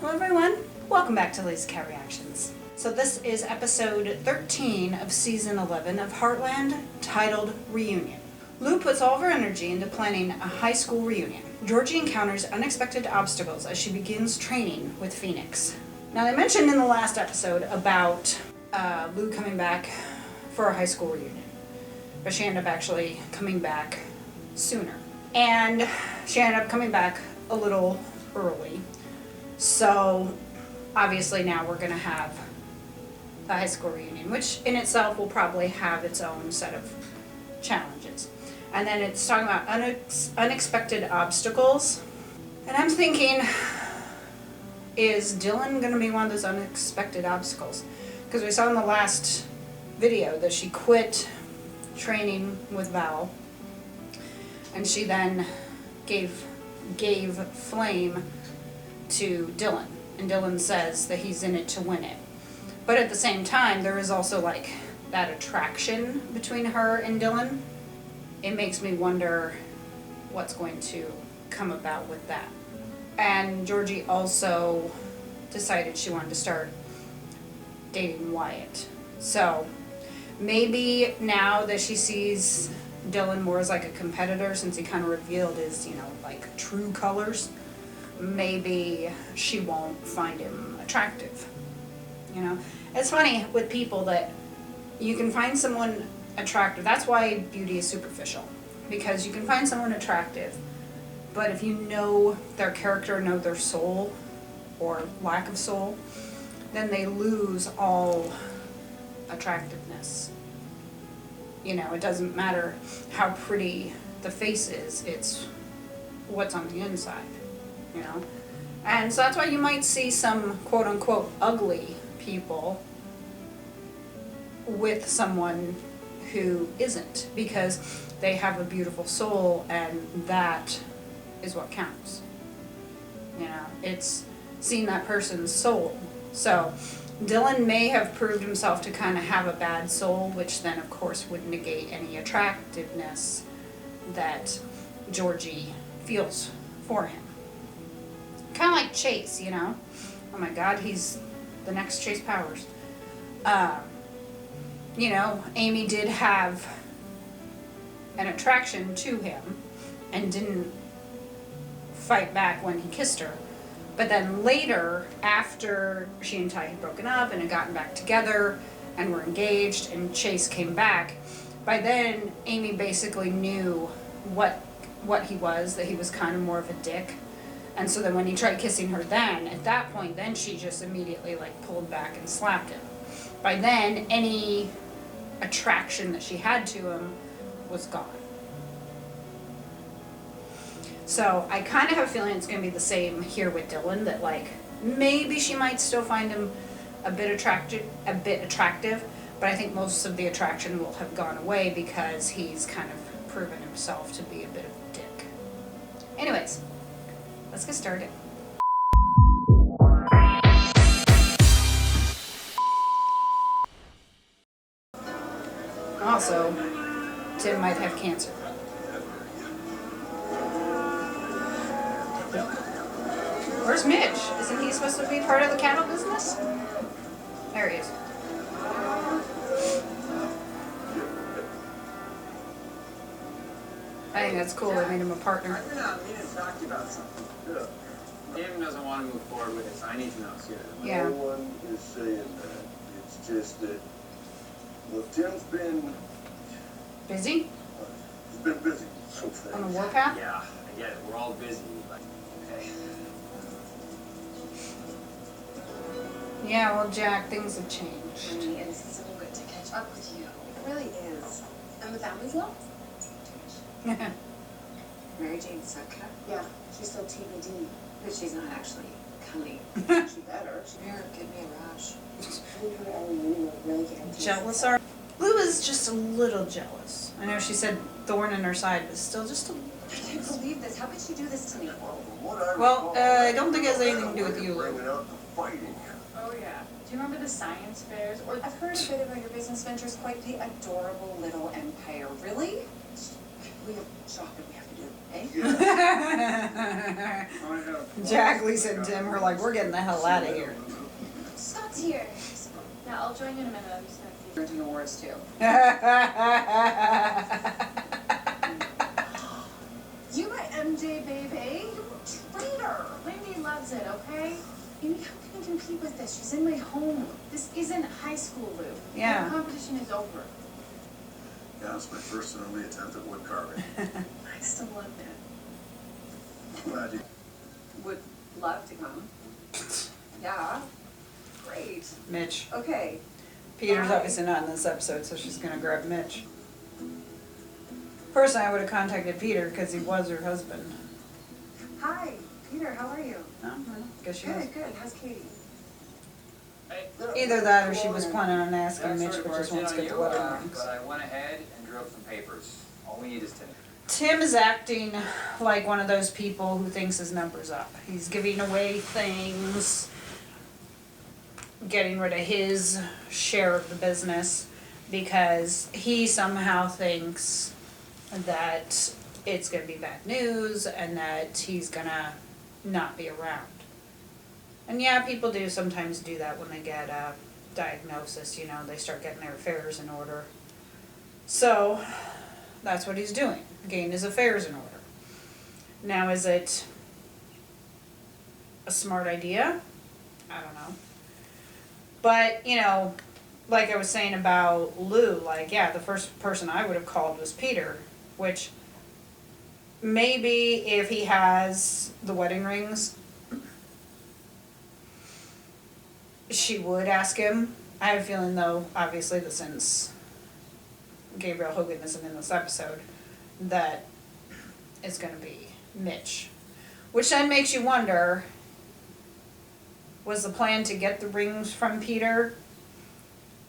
Hello everyone, welcome back to Lazy Cat Reactions. So this is episode 13 of season 11 of Heartland, titled Reunion. Lou puts all of her energy into planning a high school reunion. Georgie encounters unexpected obstacles as she begins training with Phoenix. Now they mentioned in the last episode about Lou coming back for a high school reunion, but she ended up actually coming back sooner. And she ended up coming back a little early. So obviously now we're going to have a high school reunion, which in itself will probably have its own set of challenges. And then it's talking about unexpected obstacles. And I'm thinking, is Dylan going to be one of those unexpected obstacles? Because we saw in the last video that she quit training with Val. And she then gave Flame to Dylan, and Dylan says that he's in it to win it. But at the same time, there is also like that attraction between her and Dylan. It makes me wonder what's going to come about with that. And Georgie also decided she wanted to start dating Wyatt. So maybe now that she sees Dylan more as like a competitor, since he kind of revealed his, like true colors, maybe she won't find him attractive. It's funny with people that you can find someone attractive. That's why beauty is superficial, because you can find someone attractive, but if you know their character, know their soul or lack of soul, then they lose all attractiveness. It doesn't matter how pretty the face is, it's what's on the inside. And so that's why you might see some quote-unquote ugly people with someone who isn't, because they have a beautiful soul, and that is what counts. It's seeing that person's soul. So Dylan may have proved himself to kind of have a bad soul, which then of course would negate any attractiveness that Georgie feels for him. Kind of like Chase, Oh my God, he's the next Chase Powers. Amy did have an attraction to him and didn't fight back when he kissed her. But then later, after she and Ty had broken up and had gotten back together and were engaged and Chase came back, by then Amy basically knew what he was, that he was kind of more of a dick. And so then when he tried kissing her then, at that point, then she just immediately pulled back and slapped him. By then, any attraction that she had to him was gone. So I kind of have a feeling it's going to be the same here with Dylan, that maybe she might still find him a bit attractive, but I think most of the attraction will have gone away because he's kind of proven himself to be a bit of a dick. Anyways, let's get started. Also, Tim might have cancer. Where's Mitch? Isn't he supposed to be part of the cattle business? There he is. I think that's cool. They made him a partner. I've been out meaning to talk to you about something. David doesn't want to move forward with this. I need to know sooner. Yeah. No one is saying that. It's just that, well, Tim's been Busy? he's been busy. So On the things. warpath? Yeah, I get it. We're all busy. But okay. Yeah, well, Jack, things have changed. Honey, it is so good to catch up with you. It really is. And the family's well? Mary Jane's sick. Yeah, she's still TBD. But she's not actually coming. She better. Here, give me a rush. Jealous are? Lou is just a little jealous. I know she said thorn in her side, but still just a little. I can't believe this. How could she do this to me? Well, I don't think it has anything to do with you, Lou. Bringing out the fighting. Oh yeah. Do you remember the science fairs? Or I've heard a bit about your business ventures, quite the adorable little empire. Really? We have shopping we have to do. Eh? Jack, Lisa, and Tim were like, we're getting the hell out of here. Scott's here. Yeah, I'll join you in a minute. I'm just gonna feed Drinking awards too. you. My MJ baby. You traitor. Lindy loves it, okay? Amy, how can I compete with this? She's in my home. This isn't high school, Lou. Yeah. The competition is over. Yeah, it's my first and only attempt at wood carving. I still love that. Glad you. Would love to come. Yeah. Great. Mitch. Okay. Peter's Bye. obviously not in this episode, so she's gonna grab Mitch. Personally, I would have contacted Peter because he was her husband. Hi, Peter. How are you? No, well, guess she was. Good. Good. How's Katie? Hey, Either that or she was planning on asking I'm Mitch, sorry to but just barge wants to in get on the you, wedding rings. but I went ahead and drew up some papers. All we need is Tim. Tim is acting like one of those people who thinks his number's up. He's giving away things, getting rid of his share of the business because he somehow thinks that it's gonna be bad news and that he's gonna not be around. And yeah, people do sometimes do that when they get a diagnosis, you know, they start getting their affairs in order. So, that's what he's doing, getting his affairs in order. Now, is it a smart idea? I don't know. But, you know, like I was saying about Lou, like, yeah, the first person I would have called was Peter, which maybe if he has the wedding rings, she would ask him. I have a feeling, though, obviously, that since Gabriel Hogan isn't in this episode, that it's going to be Mitch. Which then makes you wonder, was the plan to get the rings from Peter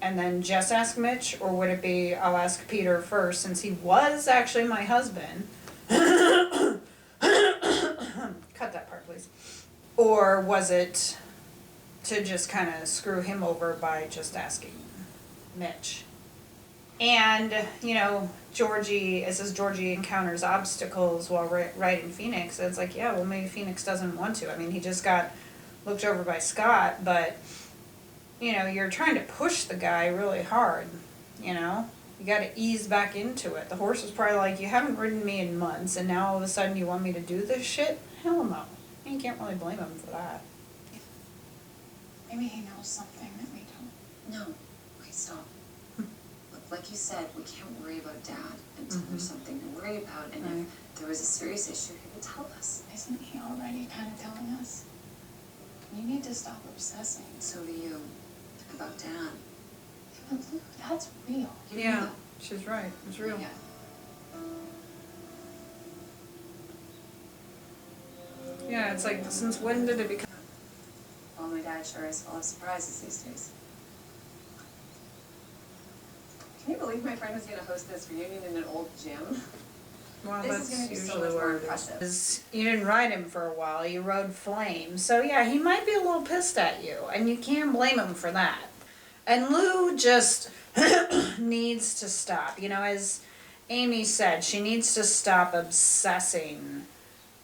and then just ask Mitch? Or would it be, I'll ask Peter first since he was actually my husband. Cut that part, please. Or was it to just kind of screw him over by just asking Mitch? And, you know, Georgie, it says Georgie encounters obstacles while riding Phoenix. It's like, yeah, well, maybe Phoenix doesn't want to. I mean, he just got looked over by Scott, but, you know, you're trying to push the guy really hard, you know? You gotta ease back into it. The horse was probably like, you haven't ridden me in months, and now all of a sudden you want me to do this shit? Hell no. And you can't really blame him for that. Maybe he knows something that we don't. No. Okay, stop. Look, like you said, we can't worry about Dad until there's something to worry about. And Right. if there was a serious issue, he would tell us. Isn't he already kind of telling us? You need to stop obsessing. So do you. About Dad. But Luke, that's real. You know Yeah, that. she's right. It's real. Yeah. Yeah, it's like, since when did it become... Well, my dad sure is full of surprises these days. Can you believe my friend was going to host this reunion in an old gym? Well, This is that's gonna be so usually much more where it impressive. is. You didn't ride him for a while, you rode Flame. So yeah, he might be a little pissed at you, and you can't blame him for that. And Lou just needs to stop. You know, as Amy said, she needs to stop obsessing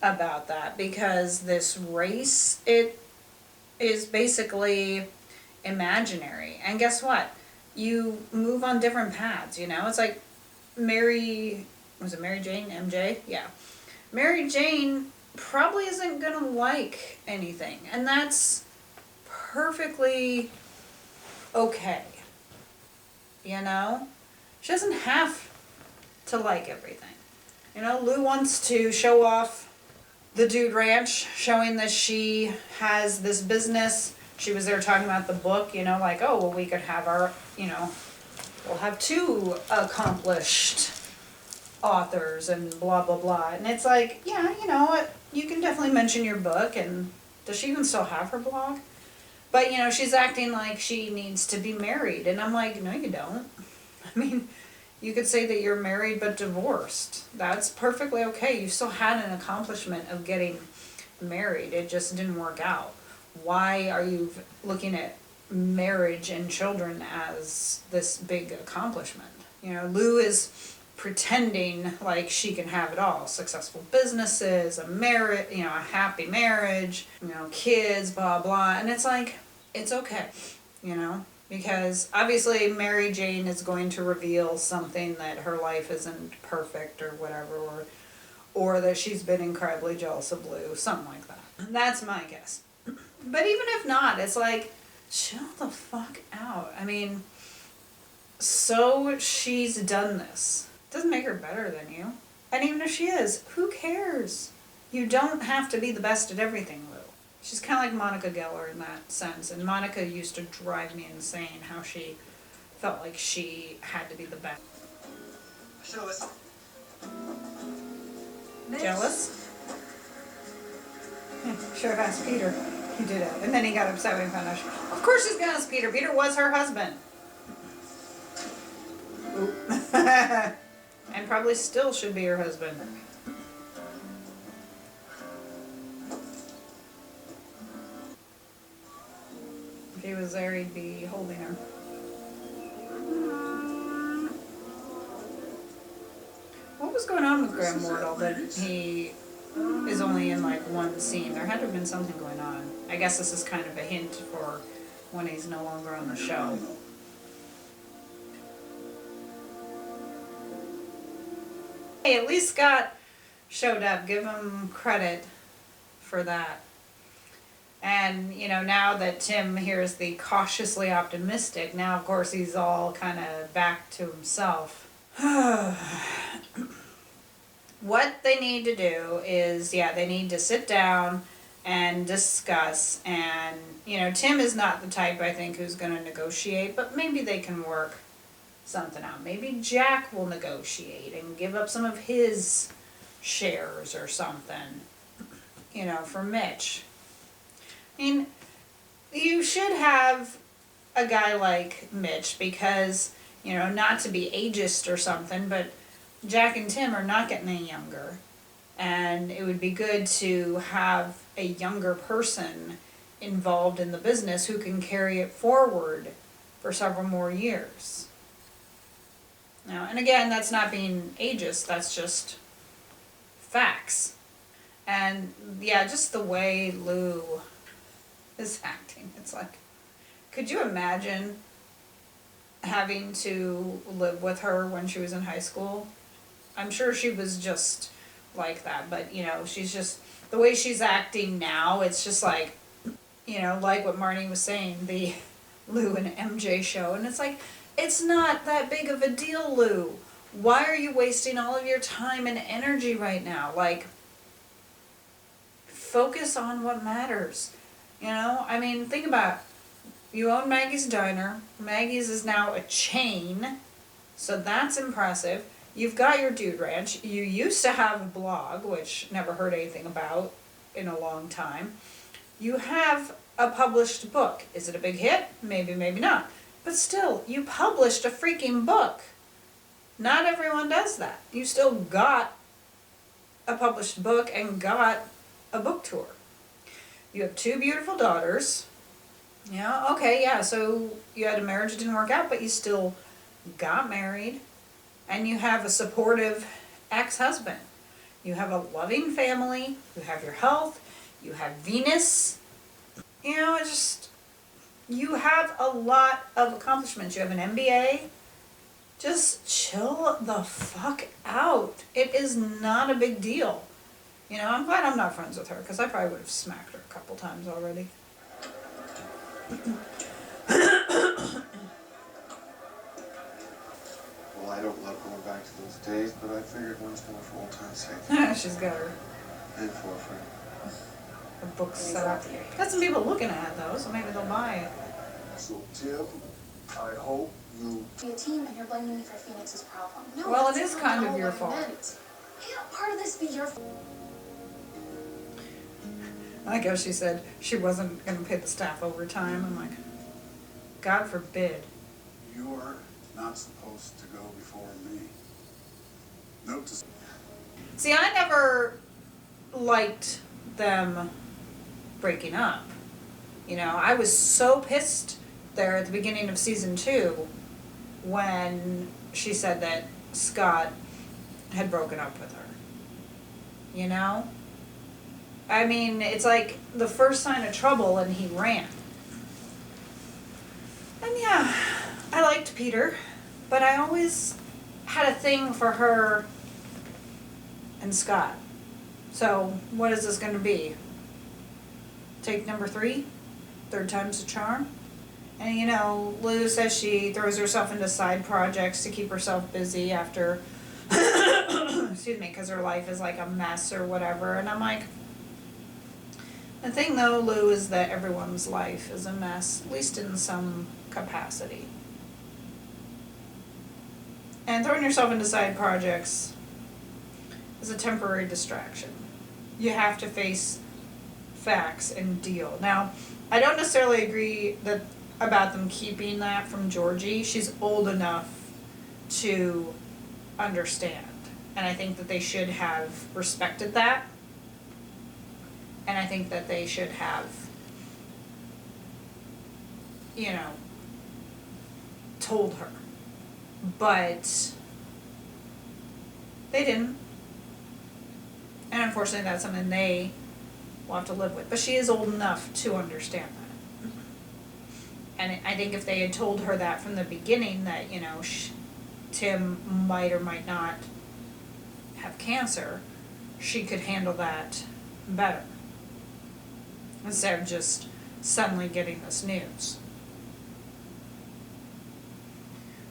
about that, because this race, it is basically imaginary. And guess what? You move on different paths, you know? It's like was it Mary Jane? MJ? Yeah. Mary Jane probably isn't gonna like anything, and that's perfectly okay. You know? She doesn't have to like everything. You know, Lou wants to show off the Dude Ranch, showing that she has this business. She was there talking about the book, you know, like, oh, well, we could have our, you know, we'll have 2 accomplished authors and blah, blah, blah. And it's like, yeah, you know what, you can definitely mention your book. And does she even still have her blog? But, you know, she's acting like she needs to be married. And I'm like, no, you don't. I mean, you could say that you're married but divorced. That's perfectly okay. You still had an accomplishment of getting married. It just didn't work out. Why are you looking at marriage and children as this big accomplishment? You know, Lou is pretending like she can have it all. Successful businesses, a marriage, a happy marriage, kids, blah, blah. And it's like, it's okay, because obviously Mary Jane is going to reveal something that her life isn't perfect or whatever, or that she's been incredibly jealous of Lou, something like that. That's my guess. But even if not, it's like, chill the fuck out. I mean, so she's done this. Doesn't make her better than you. And even if she is, who cares? You don't have to be the best at everything, Lou. She's kind of like Monica Geller in that sense. And Monica used to drive me insane how she felt like she had to be the best. Jealous. Jealous? Should have asked Peter. He did it. And then he got upset when he found out. Of course she's gonna ask Peter. Peter was her husband. And probably still should be her husband. If he was there, he'd be holding her. What was going on with Graham Wardle that he is only in like one scene? There had to have been something going on. I guess this is kind of a hint for when he's no longer on the show. Hey, at least Scott showed up. Give him credit for that. And, now that Tim hears the cautiously optimistic, now of course he's all kind of back to himself. What they need to do is, they need to sit down and discuss. And, Tim is not the type, I think, who's going to negotiate, but maybe they can work something out. Maybe Jack will negotiate and give up some of his shares or something, for Mitch. I mean, you should have a guy like Mitch because, not to be ageist or something, but Jack and Tim are not getting any younger. And it would be good to have a younger person involved in the business who can carry it forward for several more years. Now, and again, that's not being ageist, that's just facts. And just the way Lou is acting, it's like, could you imagine having to live with her when she was in high school? I'm sure she was just like that, but she's just, the way she's acting now, it's just like, like what Marnie was saying, the Lou and MJ show, and it's like, it's not that big of a deal, Lou. Why are you wasting all of your time and energy right now? Like, focus on what matters. I mean, think about it. You own Maggie's Diner. Maggie's is now a chain, so that's impressive. You've got your Dude Ranch. You used to have a blog, which never heard anything about in a long time. You have a published book. Is it a big hit? Maybe, maybe not. But still, you published a freaking book. Not everyone does that. You still got a published book and got a book tour. You have 2 beautiful daughters. So you had a marriage that didn't work out, but you still got married. And you have a supportive ex-husband. You have a loving family. You have your health. You have Venus. You have a lot of accomplishments. You have an MBA. Just chill the fuck out. It is not a big deal. I'm glad I'm not friends with her, because I probably would have smacked her a couple times already. Well, I don't love going back to those days, but I figured once more for old time's sake. She's got her And for a friend. books set up. Got some people looking at it though, so maybe they'll buy it. So, Tim, I hope you... Be a team and you're blaming me for Phoenix's problem. No, Well, it that's is not kind at of all your what I fault. meant. Can't part of this be your fault? I guess she said she wasn't going to pay the staff overtime. I'm like, God forbid. You are not supposed to go before me. Note to... See, I never liked them breaking up. I was so pissed there at the beginning of season 2 when she said that Scott had broken up with her. You know? I mean, it's like the first sign of trouble and he ran. And yeah, I liked Peter, but I always had a thing for her and Scott. So, what is this going to be? Take number 3? Third time's a charm? And you know, Lou says she throws herself into side projects to keep herself busy after, excuse me, because her life is like a mess or whatever. And I'm like, the thing though, Lou, is that everyone's life is a mess, at least in some capacity. And throwing yourself into side projects is a temporary distraction. You have to face facts and deal. Now, I don't necessarily agree about them keeping that from Georgie. She's old enough to understand. And I think that they should have respected that. And I think that they should have, you know, told her. But they didn't. And unfortunately that's something they will have to live with. But she is old enough to understand that. And I think if they had told her that from the beginning, that, you know, Tim might or might not have cancer, she could handle that better. Instead of just suddenly getting this news.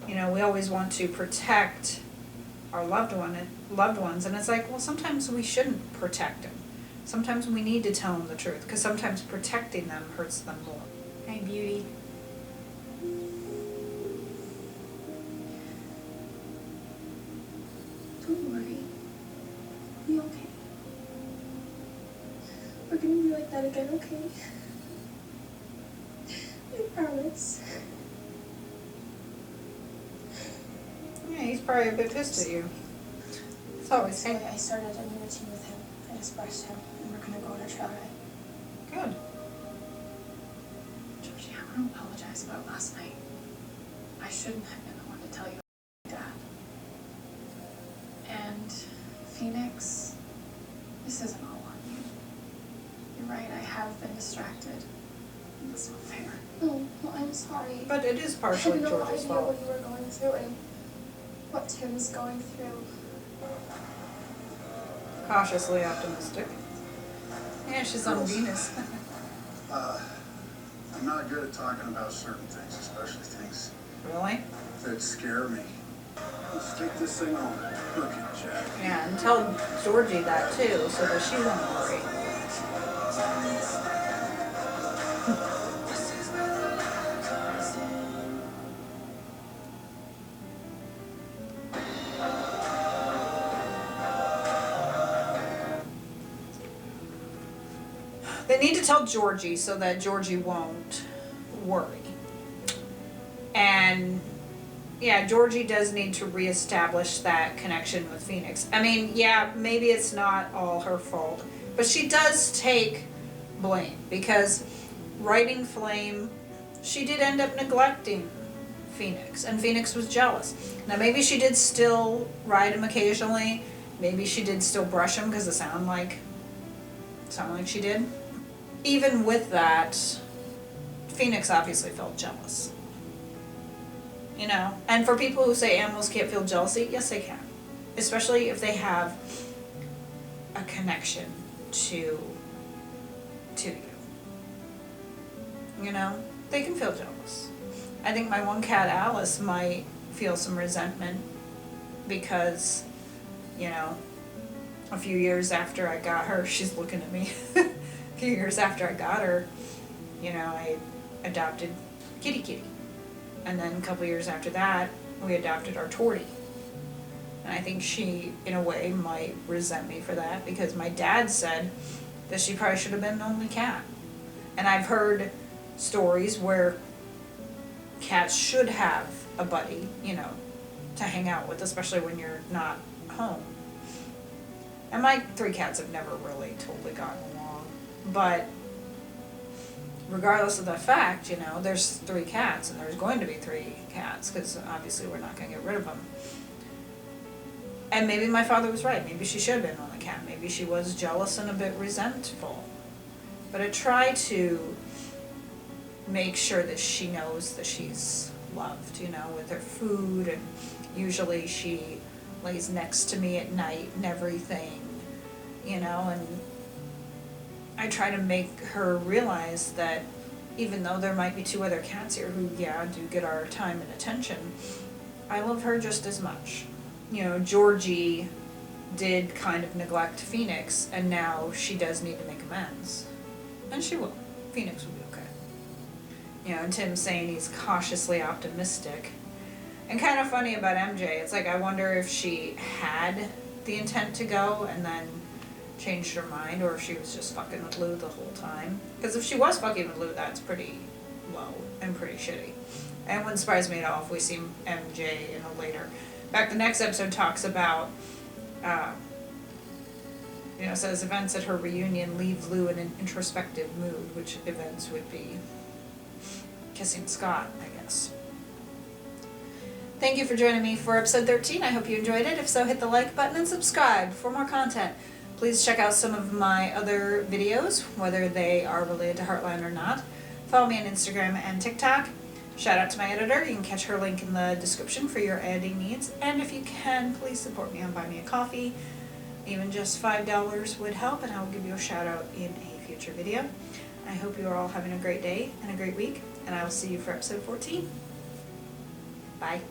You know, we always want to protect our loved ones, and it's like, well, sometimes we shouldn't protect them. Sometimes we need to tell them the truth, because sometimes protecting them hurts them more. Hey, beauty. Don't worry. Be okay. We're gonna be like that again, okay? I promise. Yeah, he's probably a bit pissed at you. It's always So him. I started a new routine with him. I just brushed him, and we're gonna go on a trail ride. Good. Georgie, I want to apologize about last night. I shouldn't have been the one to tell you about Dad. And Phoenix, this isn't all on you. You're right, I have been distracted. That's not fair. No, I'm sorry. But it is I partially had no George's idea fault. what you were going through and what Tim's going through. Cautiously optimistic. Yeah, she's on Girls. Venus. I'm not good at talking about certain things, especially things Really? that scare me. Let's take this thing on. Look at Jack. Yeah, and tell Georgie that too, so that she won't worry. They need to tell Georgie so that Georgie won't worry. And yeah, Georgie does need to reestablish that connection with Phoenix. I mean, yeah, maybe it's not all her fault, but she does take blame because writing Flame, she did end up neglecting Phoenix, and Phoenix was jealous. Now maybe she did still ride him occasionally, maybe she did still brush him because it sounded like she did. Even with that, Phoenix obviously felt jealous. You know, and for people who say animals can't feel jealousy, yes they can. Especially if they have a connection to you. You know, they can feel jealous. I think my one cat, Alice, might feel some resentment because, you know, a few years after I got her, she's looking at me. A few years after I got her, you know, I adopted Kitty. And then a couple years after that, we adopted our Tortie. And I think she, in a way, might resent me for that because my dad said that she probably should have been the only cat. And I've heard stories where cats should have a buddy, you know, to hang out with, especially when you're not home. And my 3 cats have never really totally gotten along. But regardless of the fact, you know, there's 3 cats and there's going to be 3 cats because obviously we're not going to get rid of them. And maybe my father was right. Maybe she should have been on the cat. Maybe she was jealous and a bit resentful. But I try to make sure that she knows that she's loved, you know, with her food, and usually she lays next to me at night and everything, you know, and I try to make her realize that even though there might be 2 other cats here who, yeah, do get our time and attention, I love her just as much. You know, Georgie did kind of neglect Phoenix, and now she does need to make amends. And she will. Phoenix will be okay. You know, and Tim's saying he's cautiously optimistic. And kind of funny about MJ, it's like I wonder if she had the intent to go and then changed her mind, or if she was just fucking with Lou the whole time. Because if she was fucking with Lou, that's pretty low and pretty shitty. And it wouldn't surprise me at all if we see MJ in a later. In fact, the next episode talks about, you know, says events at her reunion leave Lou in an introspective mood, which events would be kissing Scott, I guess. Thank you for joining me for episode 13. I hope you enjoyed it. If so, hit the like button and subscribe for more content. Please check out some of my other videos, whether they are related to Heartland or not. Follow me on Instagram and TikTok. Shout out to my editor. You can catch her link in the description for your editing needs. And if you can, please support me on Buy Me a Coffee. Even just $5 would help, and I'll give you a shout out in a future video. I hope you are all having a great day and a great week, and I will see you for episode 14. Bye.